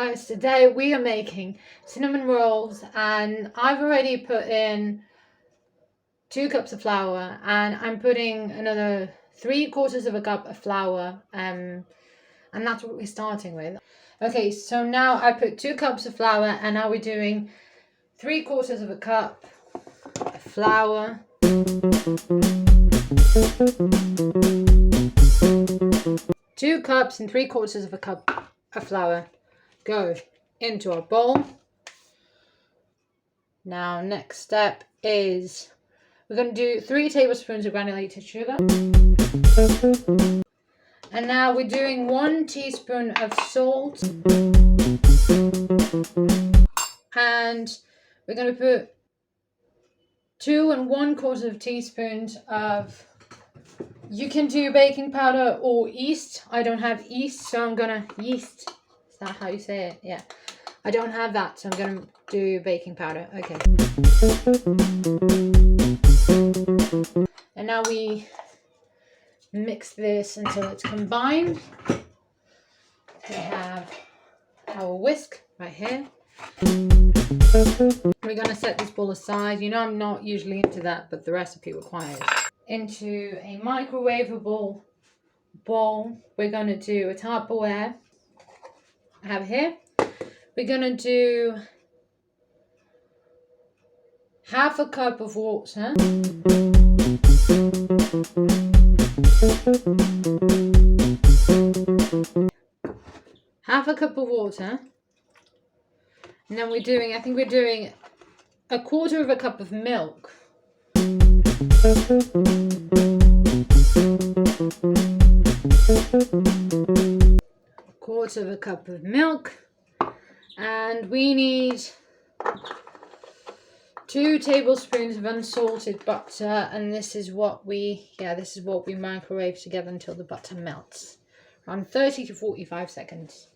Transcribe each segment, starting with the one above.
guys, today we are making cinnamon rolls, and I've already put in 2 cups of flour, and I'm putting another 3/4 of a cup of flour, and that's what we're starting with. Okay, so now I put 2 cups of flour, and now we're doing 3/4 of a cup of flour. 2 cups and 3/4 of a cup of flour go into our bowl. Now, next step is we're going to do 3 tablespoons of granulated sugar. And now we're doing 1 teaspoon of salt. And we're going to put 2 1/4 teaspoons of, you can do baking powder or yeast. I don't have yeast, so I'm going to yeast. Is that how you say it? Yeah. I don't have that, so I'm going to do baking powder. Okay. And now we mix this until it's combined. We have our whisk right here. We're going to set this bowl aside. You know, I'm not usually into that, but the recipe requires. Into a microwavable bowl, we're going to do a Tupperware. I have here. We're going to do 1/2 cup of water. Half a cup of water. And then we're doing, I think we're doing 1/4 cup of milk. 1/4 cup of milk. And we need 2 tablespoons of unsalted butter, and this is what we microwave together until the butter melts. Around 30 to 45 seconds.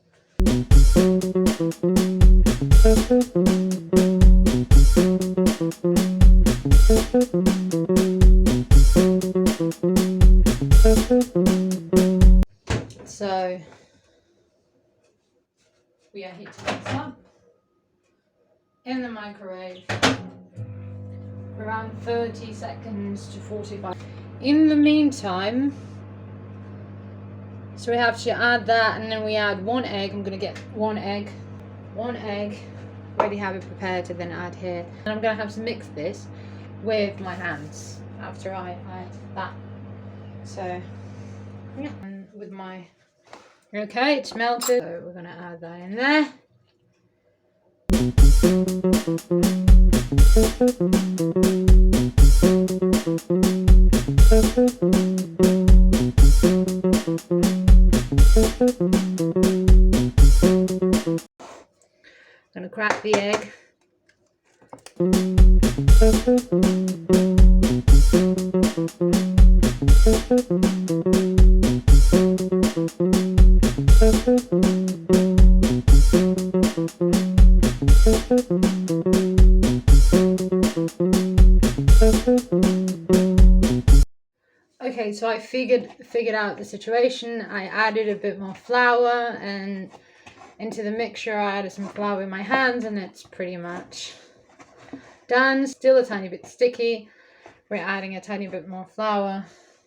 So we are heating this up in the microwave around 30 seconds to 45. In the meantime, so we have to add that, and then we add 1 egg. I'm going to get 1 egg. Already have it prepared to then add here. And I'm going to have to mix this with my hands after I add that. So, yeah. And with my, okay, it's melted. So we're going to add that in there. I'm going to crack the egg. Okay, so I figured out the situation. I added a bit more flour, and into the mixture I added some flour in my hands, and it's pretty much done. Still a tiny bit sticky. We're adding a tiny bit more flour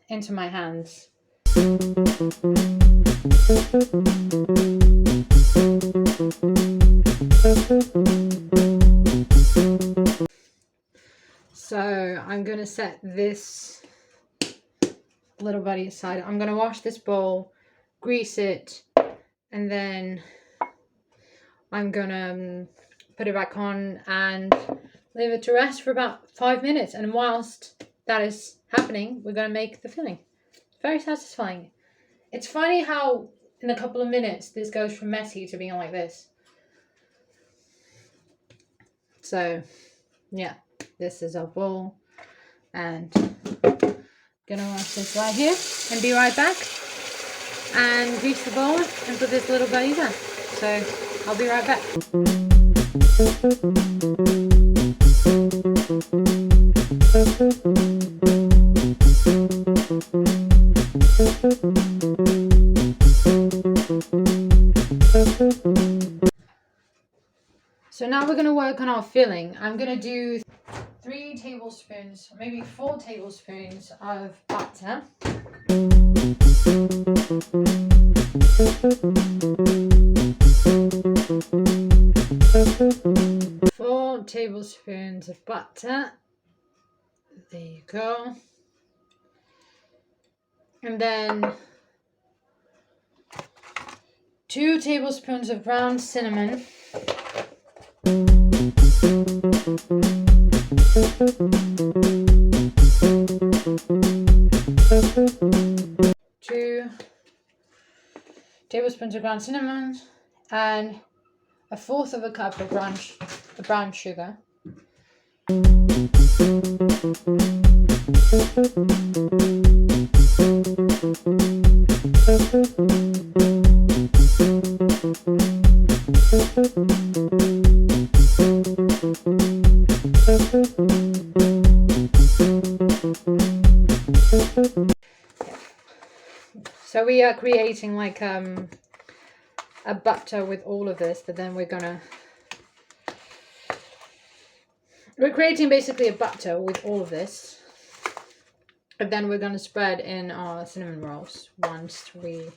into my hands. So I'm going to set this little buddy aside. I'm going to wash this bowl, grease it, and then I'm going to put it back on and leave it to rest for about 5 minutes. And whilst that is happening, we're going to make the filling. Very satisfying. It's funny how in a couple of minutes this goes from messy to being like this. So yeah, this is our bowl, and gonna wash this right here and be right back and grease the bowl and put this little buddy there. So I'll be right back. So now we're going to work on our filling. I'm going to do 3 tablespoons, maybe 4 tablespoons of butter. 4 tablespoons of butter. There you go. And then 2 tablespoons of ground cinnamon. 2 tablespoons of ground cinnamon and 1/4 of a cup of brown sugar. So we are creating like a butter with all of this, but then we're creating basically a butter with all of this, but then we're gonna spread in our cinnamon rolls once we.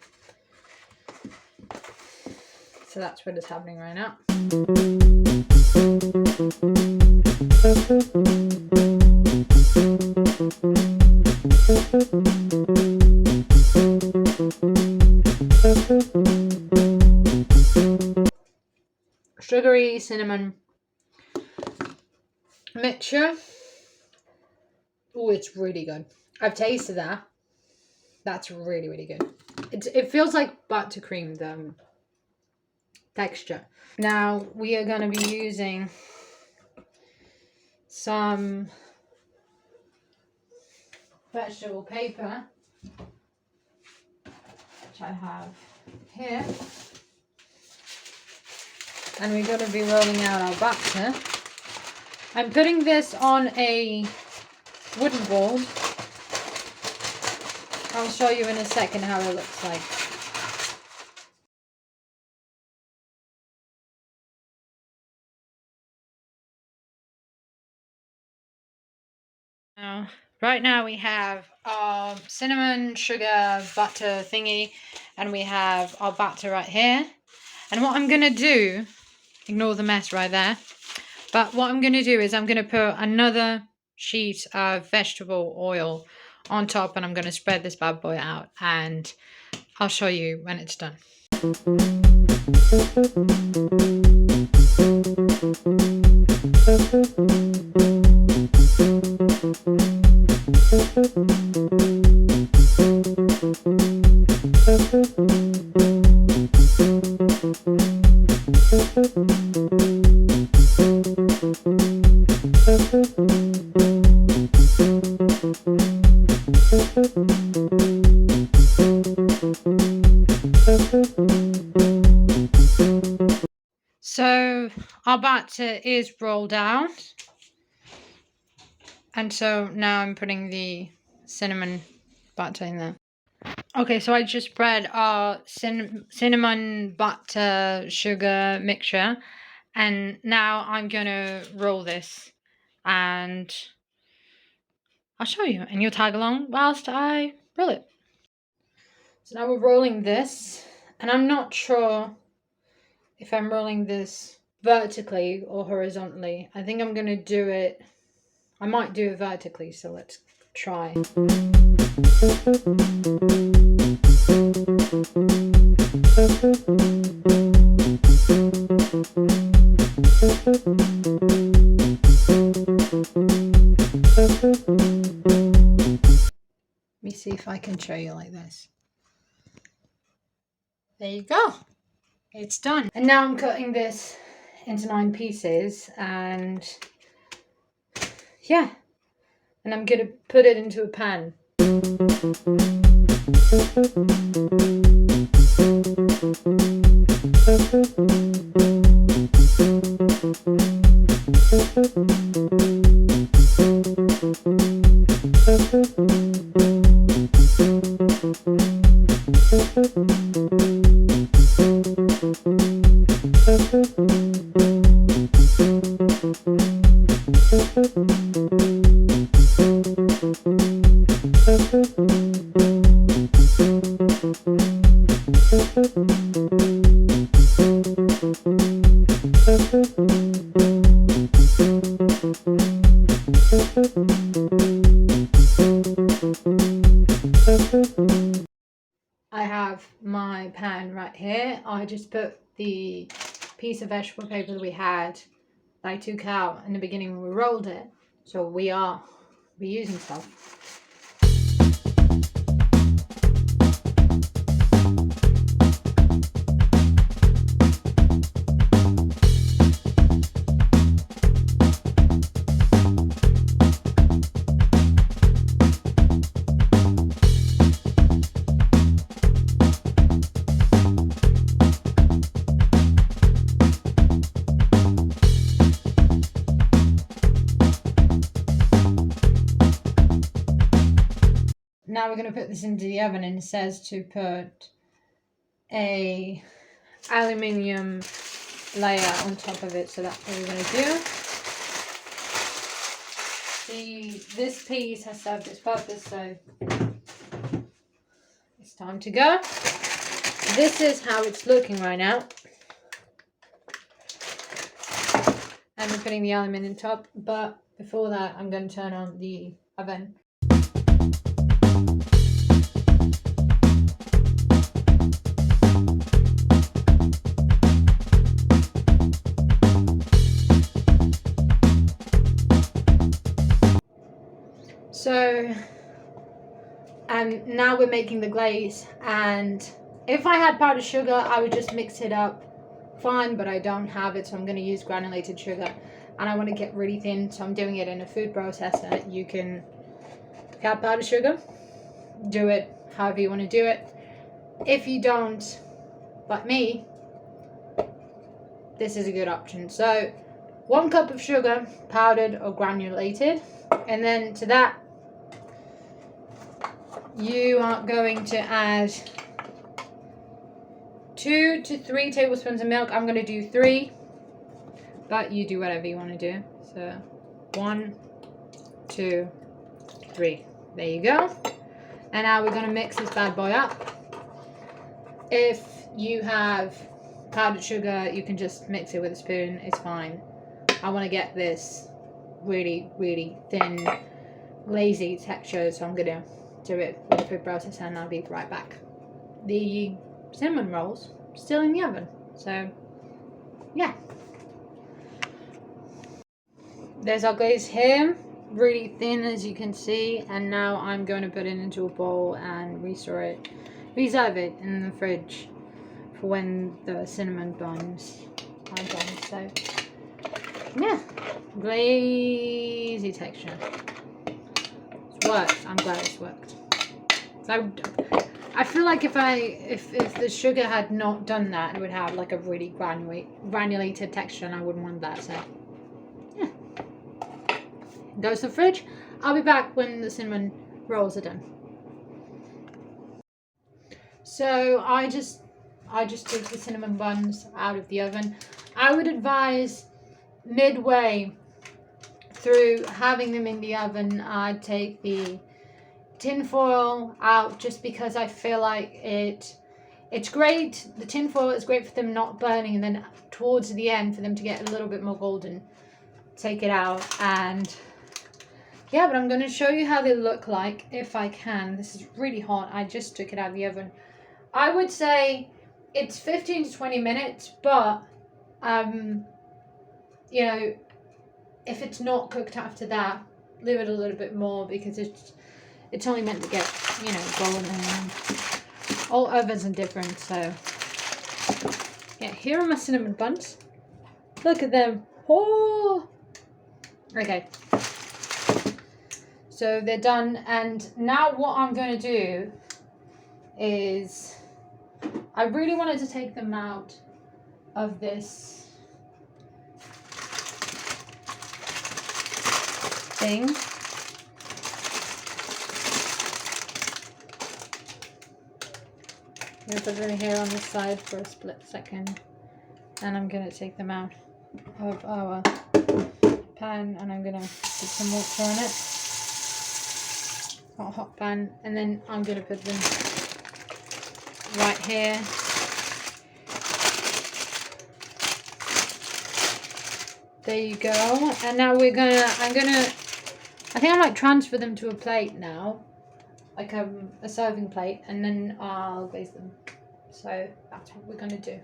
So that's what is happening right now. Sugary cinnamon mixture. Oh, it's really good. I've tasted that. That's really, really good. It feels like buttercream, the texture. Now we are going to be using some vegetable paper, which I have here. And we're going to be rolling out our batter. I'm putting this on a wooden board. I'll show you in a second how it looks like. Right now we have our cinnamon, sugar, butter thingy, and we have our batter right here. And what I'm going to do, ignore the mess right there, but what I'm going to do is I'm going to put another sheet of vegetable oil on top, and I'm going to spread this bad boy out, and I'll show you when it's done. So our batter is rolled out, and so now I'm putting the cinnamon batter in there. Okay, so I just spread our cinnamon butter sugar mixture, and now I'm gonna roll this, and I'll show you, and you'll tag along whilst I roll it. So now we're rolling this, and I'm not sure if I'm rolling this vertically or horizontally. I think I'm gonna do it, I might do it vertically, so let's try. Let me see if I can show you like this. There you go. It's done. And now I'm cutting this into 9 pieces, and yeah, and I'm gonna put it into a pan. I just put the piece of vegetable paper that we had that I took out in the beginning when we rolled it. So we are reusing stuff. Now we're going to put this into the oven, and it says to put a aluminium layer on top of it, so that's what we're going to do. This piece has served its purpose, so it's time to go. This is how it's looking right now. And we're putting the aluminium top, but before that I'm going to turn on the oven. So now we're making the glaze, and if I had powdered sugar I would just mix it up fine, but I don't have it, so I'm going to use granulated sugar, and I want to get really thin, so I'm doing it in a food processor. You can have powdered sugar, do it however you want to do it. If you don't, like me, this is a good option. So 1 cup of sugar, powdered or granulated, and then to that you are going to add 2 to 3 tablespoons of milk. I'm going to do 3, but you do whatever you want to do. So 1, 2, 3. There you go. And now we're going to mix this bad boy up. If you have powdered sugar, you can just mix it with a spoon. It's fine. I want to get this really, really thin, glazy texture, so I'm going to do it with a food processor, and I'll be right back. The cinnamon rolls still in the oven, so yeah. There's our glaze here, really thin as you can see, and now I'm going to put it into a bowl and reserve it in the fridge for when the cinnamon buns are done. So yeah, glazy texture. It's worked. I'm glad it's worked. So I feel like if the sugar had not done that, it would have like a really granulated texture, and I wouldn't want that. So yeah, goes to the fridge. I'll be back when the cinnamon rolls are done. So I just took the cinnamon buns out of the oven. I would advise midway through having them in the oven, I'd take the tin foil out, just because I feel like it's great. The tin foil is great for them not burning, and then towards the end for them to get a little bit more golden. Take it out, and yeah, but I'm going to show you how they look like if I can. This is really hot. I just took it out of the oven. I would say it's 15 to 20 minutes, but you know, if it's not cooked after that, leave it a little bit more, because it's only meant to get, you know, golden. And all ovens are different. So yeah, here are my cinnamon buns. Look at them. Oh, okay. So they're done, and now what I'm going to do is, I really wanted to take them out of this thing. I'm going to put them here on the side for a split second, and I'm going to take them out of our pan, and I'm going to put some water on it. Hot pan, and then I'm going to put them right here. There you go. And now I think I might transfer them to a plate now, like a serving plate, and then I'll glaze them. So that's what we're going to do.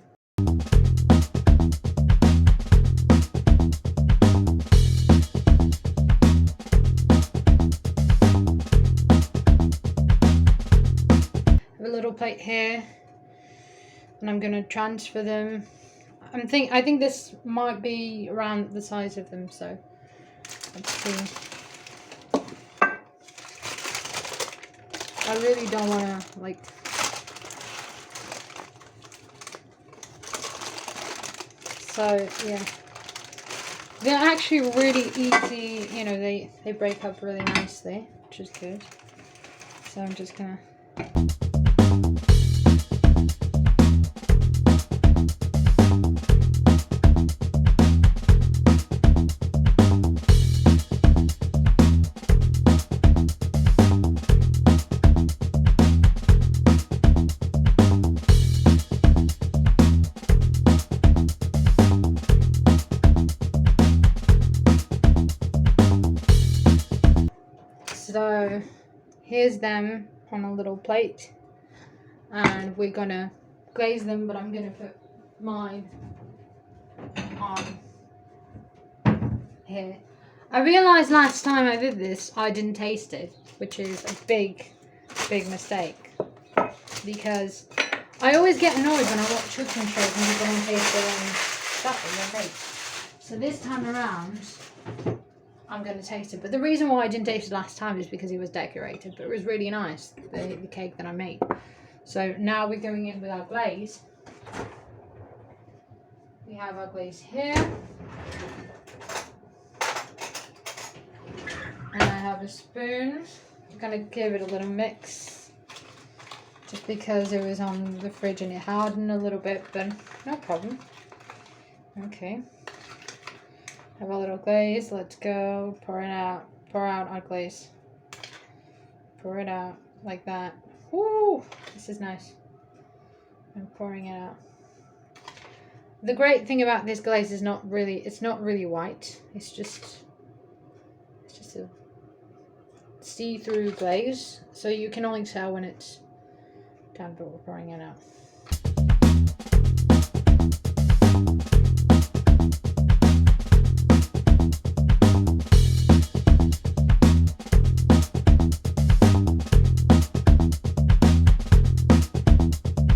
A little plate here, and I'm going to transfer them. I think this might be around the size of them, so let's see. I really don't want to like so yeah, they're actually really easy, you know, they break up really nicely, which is good. So I'm just gonna so here's them on a little plate, and we're gonna glaze them, but I'm gonna put mine on here. I realized last time I did this I didn't taste it, which is a big mistake, because I always get annoyed when I watch cooking shows and you don't taste their own stuff that they make. So this time around I'm going to taste it. But the reason why I didn't taste it last time is because it was decorated. But it was really nice, the cake that I made. So now we're going in with our glaze. We have our glaze here. And I have a spoon. I'm going to give it a little mix. Just because it was on the fridge and it hardened a little bit. But no problem. Okay. Have a little glaze. Let's go. Pour it out. Pour out our glaze. Pour it out like that. Woo! This is nice. I'm pouring it out. The great thing about this glaze is it's not really white. It's just a see-through glaze. So you can only tell when it's done, but we're pouring it out.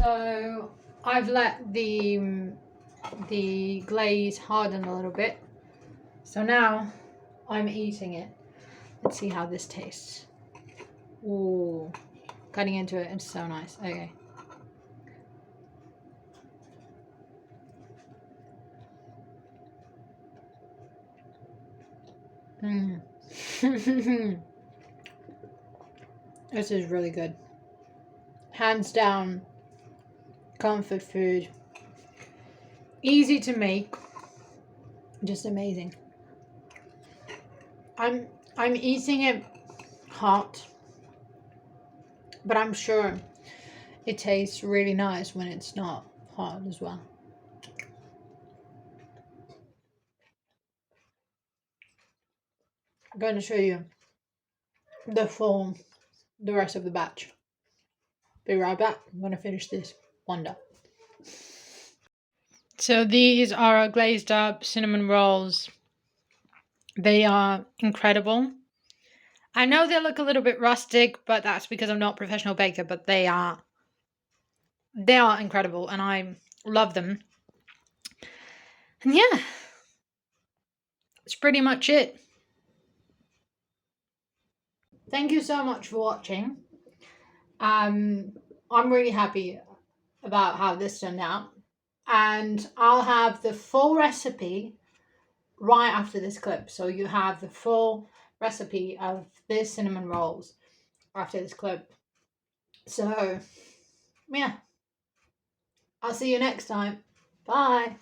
So I've let the glaze harden a little bit. So now I'm eating it. Let's see how this tastes. Ooh, cutting into it, it's so nice. Okay. This is really good. Hands down, comfort food. Easy to make. Just amazing. I'm eating it hot, but I'm sure it tastes really nice when it's not hot as well. I'm going to show you the rest of the batch. Be right back. I'm going to finish this one. So these are our glazed up cinnamon rolls. They are incredible. I know they look a little bit rustic, but that's because I'm not a professional baker, but they are incredible and I love them. And yeah, that's pretty much it. Thank you so much for watching. I'm really happy about how this turned out, and I'll have the full recipe right after this clip. So you have the full recipe of this cinnamon rolls after this clip. So yeah, I'll see you next time. Bye.